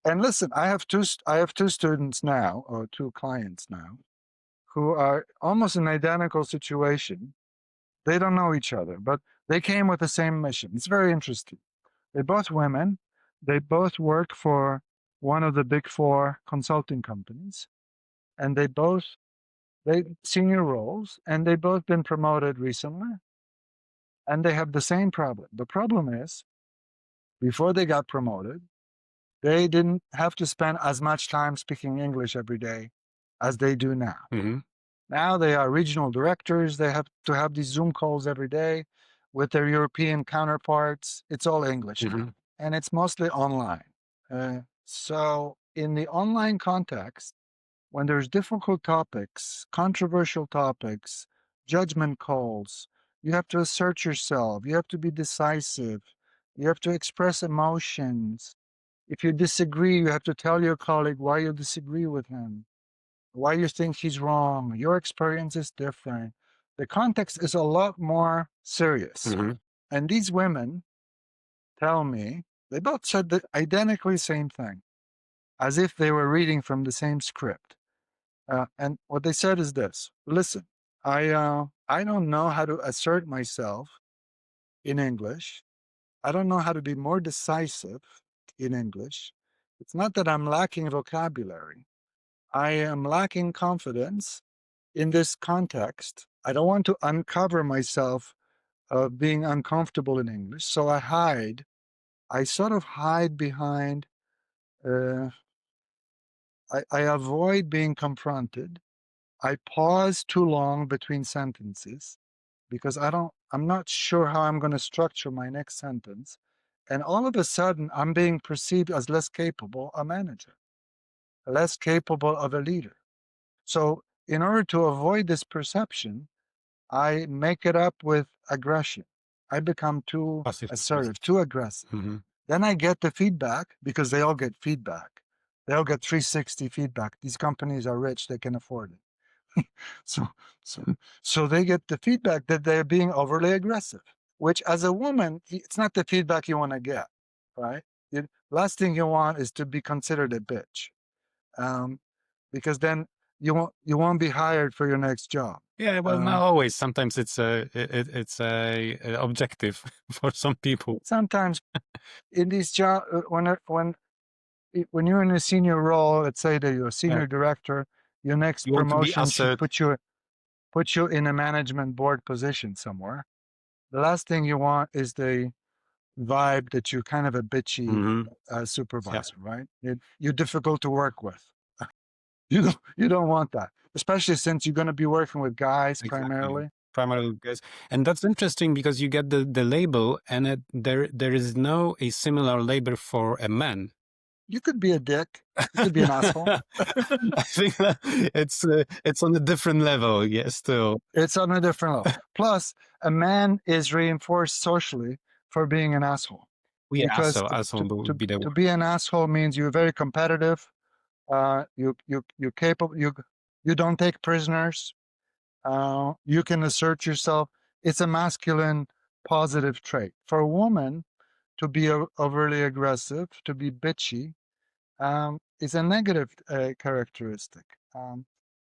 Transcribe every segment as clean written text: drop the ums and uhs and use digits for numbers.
And listen, I have two students now, or two clients now, who are almost in an identical situation. They don't know each other, but they came with the same mission. It's very interesting. They're both women. They both work for one of the big four consulting companies, and they senior roles, and they both been promoted recently, and they have the same problem. The problem is, before they got promoted, they didn't have to spend as much time speaking English every day as they do now. Hmm. Now they are regional directors. They have to have these Zoom calls every day with their European counterparts. It's all English Hmm. now, and it's mostly online. So in the online context, when there's difficult topics, controversial topics, judgment calls, you have to assert yourself. You have to be decisive. You have to express emotions. If you disagree, you have to tell your colleague why you disagree with him, why you think he's wrong. Your experience is different. The context is a lot more serious. Hmm. And these women tell me, they both said the identically same thing, as if they were reading from the same script. And what they said is this: listen, I don't know how to assert myself in English. I don't know how to be more decisive in English. It's not that I'm lacking vocabulary. I am lacking confidence in this context. I don't want to uncover myself of being uncomfortable in English. So I hide. I sort of hide behind, uh, I avoid being confronted. I pause too long between sentences because I'm not sure how I'm going to structure my next sentence. And all of a sudden, I'm being perceived as less capable a manager, less capable of a leader. So in order to avoid this perception, I make it up with aggression. I become too Passive aggressive. assertive, too aggressive. Hmm. Then I get the feedback because they all get feedback. They all get 360 feedback. These companies are rich, they can afford it. so, so, so they get the feedback that they're being overly aggressive, which as a woman, it's not the feedback you want to get, right? The last thing you want is to be considered a bitch, um, because then you won't be hired for your next job. Yeah, well, not always. Sometimes it's a objective for some people. Sometimes in these jobs, when you're in a senior role, let's say that you're a Yeah. senior director, your next You want to be promotion should assert. put you in a management board position somewhere. The last thing you want is the vibe that you're kind of a bitchy Hmm. Yeah. supervisor, right? You're difficult to work with. You don't want that, especially since you're going to be working with guys Exactly. primarily. Primarily guys. And that's interesting because you get the label and there is no a similar label for a man. You could be a dick. You could be an asshole. I think that it's on a different level. Yes, still. It's on a different level. Plus, a man is reinforced socially for being an asshole, Yeah, because so also would be the to word. be an asshole means you're very competitive. You're capable. You don't take prisoners. You can assert yourself. It's a masculine positive trait. For a woman to be overly aggressive, to be bitchy, is a negative characteristic.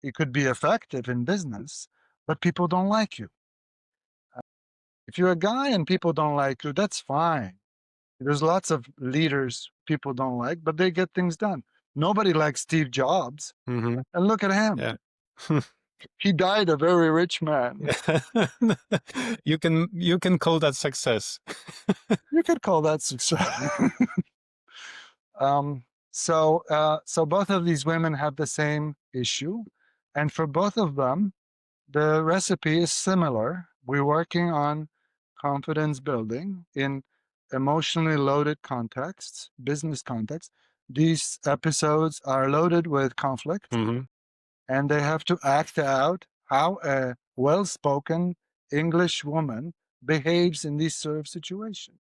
It could be effective in business, but people don't like you. If you're a guy and people don't like you, that's fine. There's lots of leaders people don't like, but they get things done. Nobody likes Steve Jobs. Hmm. And look at him. Yeah. He died a very rich man. You can call that success. You could call that success. um, so both of these women have the same issue. And for both of them, the recipe is similar. We're working on confidence building in emotionally loaded contexts, business contexts. These episodes are loaded with conflict, Hmm. and they have to act out how a well spoken English woman behaves in these sort of situations.